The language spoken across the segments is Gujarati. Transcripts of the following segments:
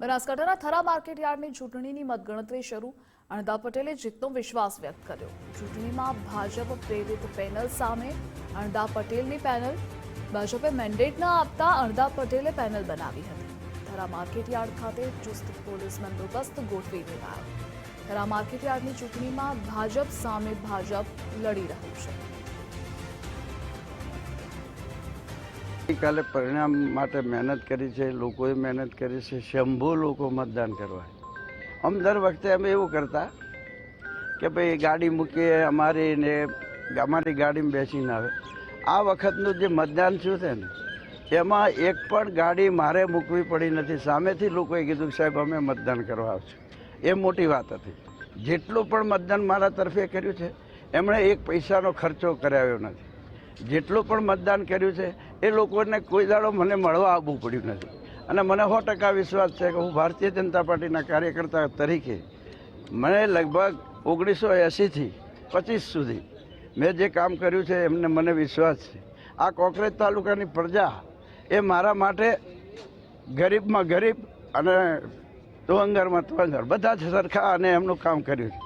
બનાસકાંઠાના થરા માર્કેટ યાર્ડની ચૂંટણીની મતગણતરી શરૂ। અણદા પટેલે જીતનો વિશ્વાસ વ્યક્ત કર્યો। ચૂંટણીમાં ભાજપ પ્રેરિત પેનલ સામે અણદા પટેલની પેનલ। ભાજપે મેન્ડેટ ન આપતા અણદા પટેલે પેનલ બનાવી હતી। થરા માર્કેટ યાર્ડ ખાતે ચુસ્ત પોલીસ બંદોબસ્ત ગોઠવી દેવાયો। થરા માર્કેટ યાર્ડની ચૂંટણીમાં ભાજપ સામે ભાજપ લડી રહ્યું છે। ગઈકાલે પરિણામ માટે મહેનત કરી છે, લોકોએ મહેનત કરી છે। શંભુ લોકો મતદાન કરવા। આમ દર વખતે અમે એવું કરતા કે ભાઈ ગાડી મૂકીએ અમારી ને અમારી ગાડીમાં બેસીને આવે। આ વખતનું જે મતદાન થયું છે ને એમાં એક પણ ગાડી મારે મૂકવી પડી નથી। સામેથી લોકોએ કીધું કે સાહેબ અમે મતદાન કરવા આવશું। એ મોટી વાત હતી। જેટલું પણ મતદાન મારા તરફે કર્યું છે એમણે એક પૈસાનો ખર્ચો કરાવ્યો નથી। જેટલું પણ મતદાન કર્યું છે એ લોકોને કોઈ દાડો મને મળવા આવવું પડ્યું નથી। અને મને 100% વિશ્વાસ છે કે હું ભારતીય જનતા પાર્ટીના કાર્યકર્તા તરીકે મને લગભગ 1980થી 25 સુધી મેં જે કામ કર્યું છે એમને મને વિશ્વાસ છે। આ કોકરેજ તાલુકાની પ્રજા એ મારા માટે ગરીબમાં ગરીબ અને તવંગરમાં તવંગર બધા જ સરખા અને એમનું કામ કર્યું છે।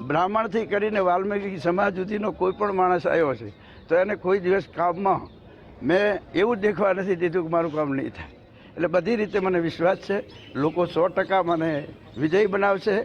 બ્રાહ્મણથી કરીને વાલ્મીકી સમાજ સુધીનો કોઈ પણ માણસ આવ્યો છે તો એને કોઈ દિવસ કામમાં મેં એવું દેખવા નથી દીધું કે મારું કામ નહીં થાય। એટલે બધી રીતે મને વિશ્વાસ છે લોકો 100% મને વિજયી બનાવશે।